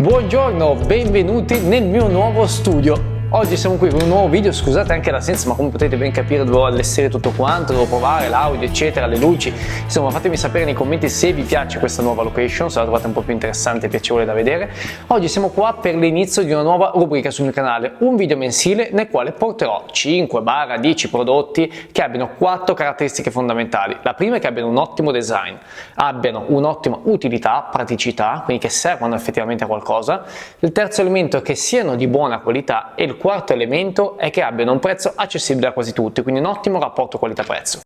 Buongiorno, benvenuti nel mio nuovo studio. Oggi siamo qui con un nuovo video, scusate anche l'assenza, ma come potete ben capire dovevo allestire tutto quanto, devo provare l'audio eccetera, le luci, insomma fatemi sapere nei commenti se vi piace questa nuova location, se la trovate un po' più interessante e piacevole da vedere. Oggi siamo qua per l'inizio di una nuova rubrica sul mio canale, un video mensile nel quale porterò 5-10 prodotti che abbiano 4 caratteristiche fondamentali. La prima è che abbiano un ottimo design, abbiano un'ottima utilità, praticità, quindi che servono effettivamente a qualcosa. Il terzo elemento è che siano di buona qualità e il quarto elemento è che abbiano un prezzo accessibile a quasi tutti, quindi un ottimo rapporto qualità-prezzo.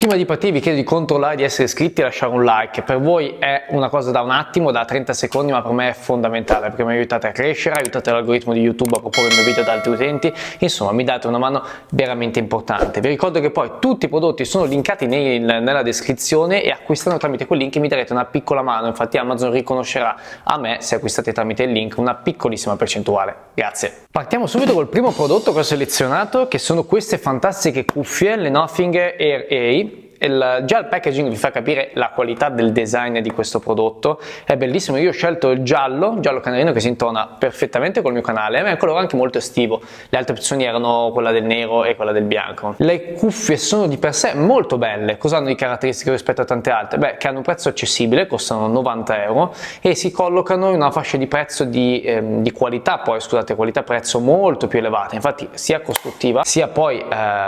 Prima di partire vi chiedo di controllare di essere iscritti e lasciare un like. Per voi è una cosa da un attimo, da 30 secondi, ma per me è fondamentale perché mi aiutate a crescere, aiutate l'algoritmo di YouTube a proporre il mio video ad altri utenti, insomma mi date una mano veramente importante. Vi ricordo che poi tutti i prodotti sono linkati nella descrizione e acquistando tramite quel link mi darete una piccola mano, infatti Amazon riconoscerà a me, se acquistate tramite il link, una piccolissima percentuale. Grazie. Partiamo subito col primo prodotto che ho selezionato, che sono queste fantastiche cuffie, le Nothing Air A. Già il packaging vi fa capire la qualità del design di questo prodotto, è bellissimo. Io ho scelto il giallo canarino che si intona perfettamente col mio canale, ma è un colore anche molto estivo. Le altre opzioni erano quella del nero e quella del bianco. Le cuffie sono di per sé molto belle. Cosa hanno di caratteristiche rispetto a tante altre? Beh, che hanno un prezzo accessibile, costano 90 euro e si collocano in una fascia di prezzo di qualità, poi scusate, qualità-prezzo molto più elevata. Infatti sia costruttiva sia poi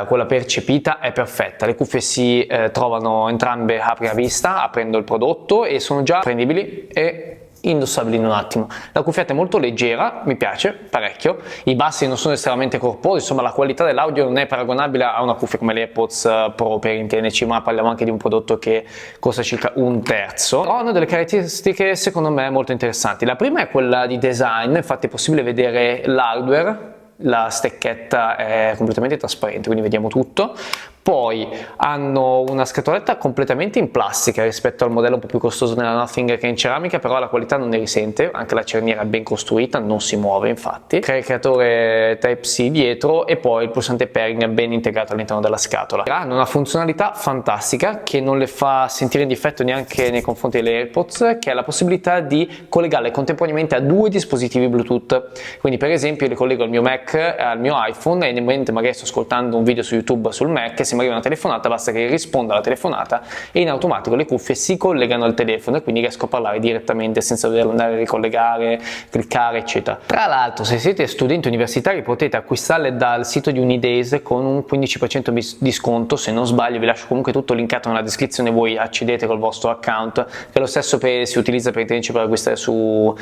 quella percepita è perfetta. Le cuffie si trovano entrambe a prima vista aprendo il prodotto e sono già prendibili e indossabili in un attimo. La cuffietta è molto leggera, mi piace parecchio, i bassi non sono estremamente corposi, insomma la qualità dell'audio non è paragonabile a una cuffia come le AirPods Pro per intenderci, ma parliamo anche di un prodotto che costa circa un terzo. Però hanno delle caratteristiche secondo me molto interessanti. La prima è quella di design, infatti è possibile vedere l'hardware, la stecchetta è completamente trasparente, quindi vediamo tutto. Poi hanno una scatoletta completamente in plastica rispetto al modello un po' più costoso della Nothing che è in ceramica, però la qualità non ne risente, anche la cerniera è ben costruita, non si muove infatti. Caricatore Type-C dietro e poi il pulsante pairing è ben integrato all'interno della scatola. Hanno una funzionalità fantastica che non le fa sentire in difetto neanche nei confronti delle AirPods, che è la possibilità di collegarle contemporaneamente a 2 dispositivi Bluetooth. Quindi per esempio io le collego al mio Mac, al mio iPhone e nel momento magari sto ascoltando un video su YouTube sul Mac, se mi arriva una telefonata basta che risponda alla telefonata e in automatico le cuffie si collegano al telefono e quindi riesco a parlare direttamente senza dover andare a ricollegare, cliccare eccetera. Tra l'altro se siete studenti universitari potete acquistarle dal sito di Unidays con un 15% di sconto, se non sbaglio vi lascio comunque tutto linkato nella descrizione, voi accedete col vostro account, che è lo stesso si utilizza per acquistare sui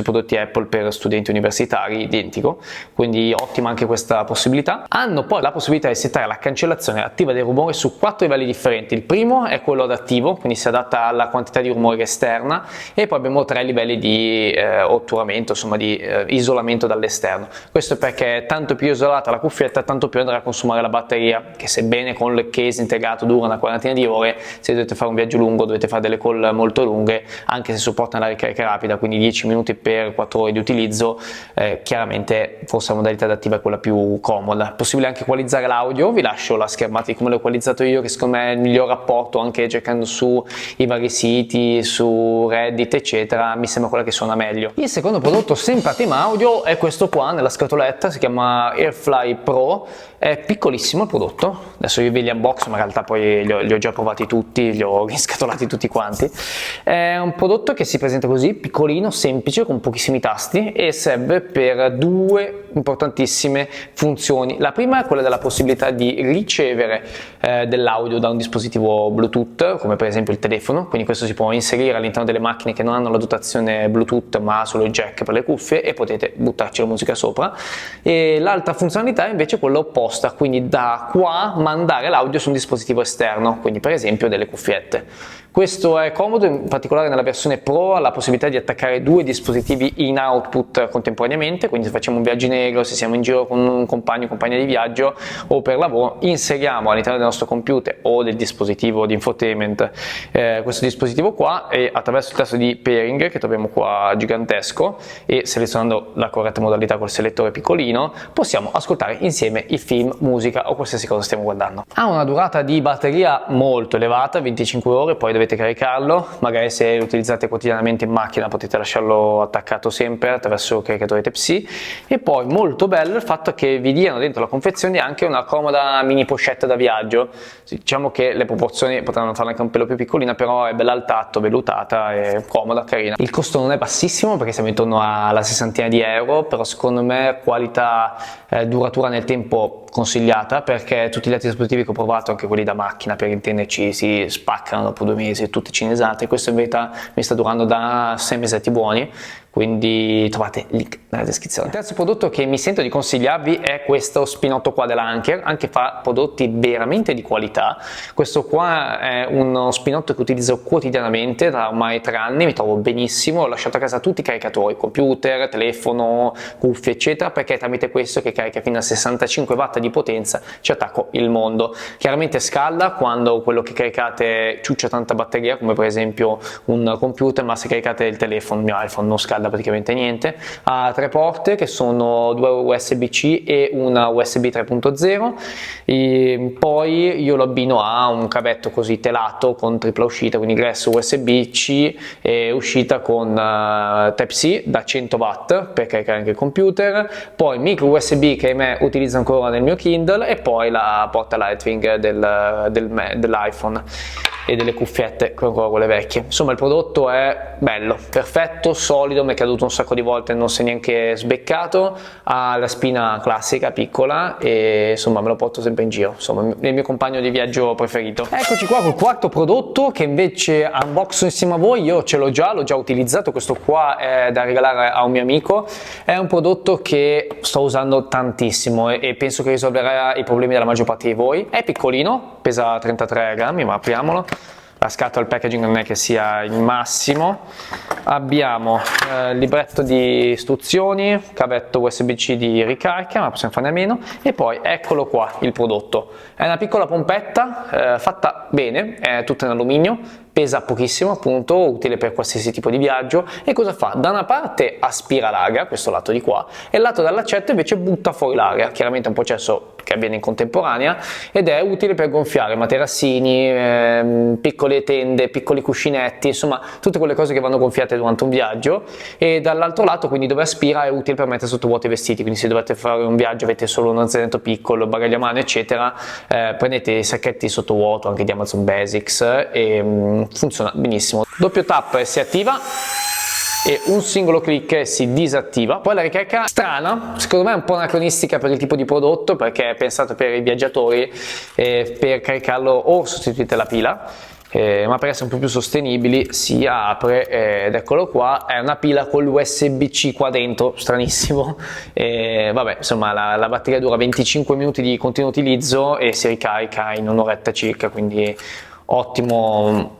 prodotti Apple per studenti universitari, identico, quindi ottima anche questa possibilità. Hanno poi la possibilità di settare la cancellazione attiva del rumore su 4 livelli differenti. Il primo è quello adattivo, quindi si adatta alla quantità di rumore esterna, e poi abbiamo 3 livelli di otturamento, insomma di isolamento dall'esterno. Questo è perché tanto più isolata la cuffietta tanto più andrà a consumare la batteria, che sebbene con il case integrato dura una quarantina di ore, se dovete fare un viaggio lungo, dovete fare delle call molto lunghe, anche se supportano la ricarica rapida, quindi 10 minuti per 4 ore di utilizzo, chiaramente forse la modalità adattiva è quella più comoda. È possibile anche equalizzare l'audio, vi lascio la schermata di come l'ho equalizzato io, che secondo me è il miglior rapporto, anche cercando su i vari siti, su Reddit eccetera, mi sembra quella che suona meglio. Il secondo prodotto sempre a tema audio è questo qua nella scatoletta, si chiama AirFly Pro, è piccolissimo il prodotto, adesso io ve li unbox ma in realtà poi li ho già provati tutti, li ho riscatolati tutti quanti. È un prodotto che si presenta così, piccolino, semplice, con pochissimi tasti e serve per 2 importantissime funzioni. La prima è quella della possibilità di ricevere dell'audio da un dispositivo Bluetooth, come per esempio il telefono, quindi questo si può inserire all'interno delle macchine che non hanno la dotazione Bluetooth ma solo il jack per le cuffie e potete buttarci la musica sopra. E l'altra funzionalità è invece quella opposta, quindi da qua mandare l'audio su un dispositivo esterno, quindi per esempio delle cuffiette. Questo è comodo, in particolare nella versione Pro ha la possibilità di attaccare 2 dispositivi in output contemporaneamente, quindi se facciamo un viaggio in aereo, se siamo in giro con un compagno o compagna di viaggio o per lavoro, quando inseriamo all'interno del nostro computer o del dispositivo di infotainment questo dispositivo qua, e attraverso il tasto di pairing che troviamo qua gigantesco e selezionando la corretta modalità col selettore piccolino, possiamo ascoltare insieme i film, musica o qualsiasi cosa stiamo guardando. Ha una durata di batteria molto elevata, 25 ore, poi dovete caricarlo, magari se lo utilizzate quotidianamente in macchina potete lasciarlo attaccato sempre attraverso il caricatore Type-C. E poi molto bello il fatto che vi diano dentro la confezione anche una comoda mini pochette da viaggio. Diciamo che le proporzioni potranno farla anche un pelo più piccolina, però è bella al tatto, vellutata e comoda, carina. Il costo non è bassissimo perché siamo intorno alla sessantina di euro, però secondo me qualità duratura nel tempo consigliata, perché tutti gli altri dispositivi che ho provato, anche quelli da macchina per intenderci, si spaccano dopo 2 mesi, tutte cinesate. Questo in verità mi sta durando da 6 mesetti buoni, quindi trovate il link nella descrizione. Il terzo prodotto che mi sento di consigliarvi è questo spinotto qua dell'Anker, anche fa prodotti veramente di qualità. Questo qua è uno spinotto che utilizzo quotidianamente da ormai 3 anni, mi trovo benissimo, ho lasciato a casa tutti i caricatori, computer, telefono, cuffie eccetera, perché tramite questo, che carica fino a 65 watt di potenza, ci attacco il mondo. Chiaramente scalda quando quello che caricate ciuccia tanta batteria, come per esempio un computer, ma se caricate il telefono, il mio iPhone, non scalda praticamente niente. Ha 3 porte che sono 2 USB-C e una USB 3.0, e poi io lo abbino a un cavetto così telato con tripla uscita, quindi ingresso USB-C e uscita con Type-C da 100 watt per caricare anche il computer, poi micro USB che me utilizzo ancora nel mio Kindle, e poi la porta Lightning dell'iPhone e delle cuffiette, ancora quelle vecchie. Insomma, il prodotto è bello, perfetto, solido, mi è caduto un sacco di volte e non si è neanche sbeccato, ha la spina classica piccola e insomma me lo porto sempre in giro, insomma è il mio compagno di viaggio preferito. Eccoci qua col quarto prodotto che invece unboxo insieme a voi. Io ce l'ho già utilizzato, questo qua è da regalare a un mio amico, è un prodotto che sto usando tantissimo e penso che risolverà i problemi della maggior parte di voi. È piccolino, pesa 33 grammi, ma apriamolo. La scatola, il packaging non è che sia il massimo. Abbiamo il libretto di istruzioni, cavetto USB-C di ricarica, ma possiamo farne a meno, e poi eccolo qua il prodotto. È una piccola pompetta fatta bene, è tutta in alluminio, pesa pochissimo, appunto, utile per qualsiasi tipo di viaggio. E cosa fa? Da una parte aspira l'aria, questo lato di qua, e il lato dall'accetto invece butta fuori l'aria. Chiaramente è un processo che avviene in contemporanea ed è utile per gonfiare materassini, piccole tende, piccoli cuscinetti, insomma tutte quelle cose che vanno gonfiate durante un viaggio. E dall'altro lato, quindi dove aspira, è utile per mettere sotto vuoto i vestiti, quindi se dovete fare un viaggio, avete solo uno zainetto piccolo, bagaglio a mano eccetera, prendete i sacchetti sotto vuoto anche di Amazon Basics e funziona benissimo. Doppio tap e si attiva, e un singolo clic e si disattiva. Poi la ricarica strana, secondo me è un po' anacronistica per il tipo di prodotto, perché è pensato per i viaggiatori, per caricarlo o sostituite la pila, ma per essere un po' più sostenibili si apre ed eccolo qua, è una pila con l'USB-C qua dentro, stranissimo. Vabbè, insomma la batteria dura 25 minuti di continuo utilizzo e si ricarica in un'oretta circa, quindi ottimo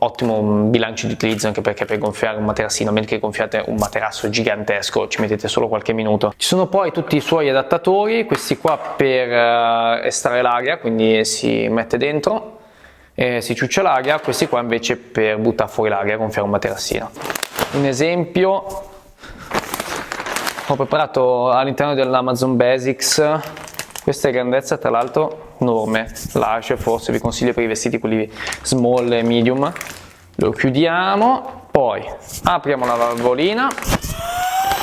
bilancio di utilizzo, anche perché per gonfiare un materassino, mentre gonfiate un materasso gigantesco, ci mettete solo qualche minuto. Ci sono poi tutti i suoi adattatori, questi qua per estrarre l'aria, quindi si mette dentro e si ciuccia l'aria, questi qua invece per buttare fuori l'aria, gonfiare un materassino. Un esempio ho preparato all'interno dell'Amazon Basics, questa è grandezza tra l'altro enorme, large, forse vi consiglio per i vestiti quelli small e medium. Lo chiudiamo, poi apriamo la valvolina,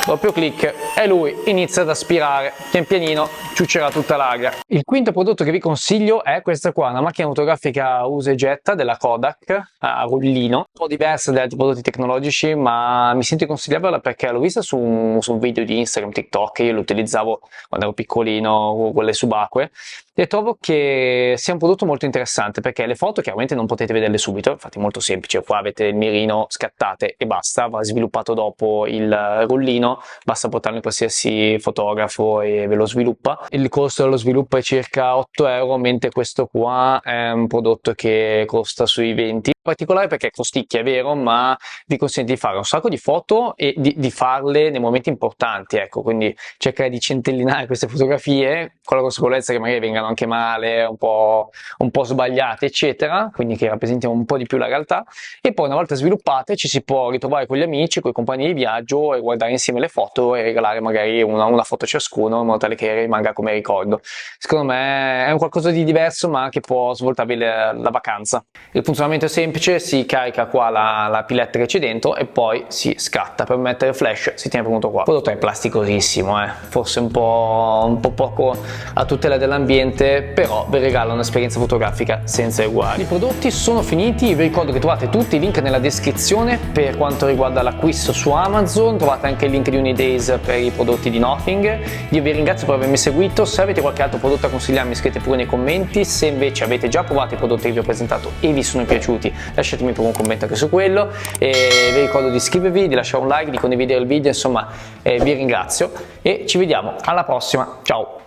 doppio clic e lui inizia ad aspirare, pian pianino ciuccerà tutta l'aria. Il quinto prodotto che vi consiglio è questa qua, una macchina fotografica usa e getta della Kodak a rullino, un po' diversa dagli altri prodotti tecnologici, ma mi sento di consigliarvela perché l'ho vista su un video di Instagram, TikTok, io lo utilizzavo quando ero piccolino, quelle subacquee, e trovo che sia un prodotto molto interessante perché le foto chiaramente non potete vederle subito, infatti è molto semplice, qua avete il mirino, scattate e basta, va sviluppato dopo il rullino, basta portarlo in qualsiasi fotografo e ve lo sviluppa. Il costo dello sviluppo è circa 8 euro, mentre questo qua è un prodotto che costa sui 20. particolare perché costicchia, è vero, ma vi consente di fare un sacco di foto e di farle nei momenti importanti, ecco, quindi cercare di centellinare queste fotografie con la consapevolezza che magari vengano anche male, un po' sbagliate, eccetera, quindi che rappresentino un po' di più la realtà, e poi una volta sviluppate ci si può ritrovare con gli amici, con i compagni di viaggio e guardare insieme le foto e regalare magari una foto ciascuno in modo tale che rimanga come ricordo. Secondo me è un qualcosa di diverso ma che può svoltarvi la vacanza. Il funzionamento è semplice, si carica qua la pilletta che c'è dentro e poi si scatta. Per mettere flash si tiene premuto qua. Il prodotto è plasticosissimo, forse un po' poco a tutela dell'ambiente, però vi regala un'esperienza fotografica senza eguali. I prodotti sono finiti, vi ricordo che trovate tutti i link nella descrizione per quanto riguarda l'acquisto su Amazon, trovate anche il link di Unidays per i prodotti di Nothing. Io vi ringrazio per avermi seguito, se avete qualche altro prodotto da consigliarmi scrivete pure nei commenti, se invece avete già provato i prodotti che vi ho presentato e vi sono piaciuti lasciatemi pure un commento anche su quello, e vi ricordo di iscrivervi, di lasciare un like, di condividere il video, insomma vi ringrazio e ci vediamo alla prossima, ciao!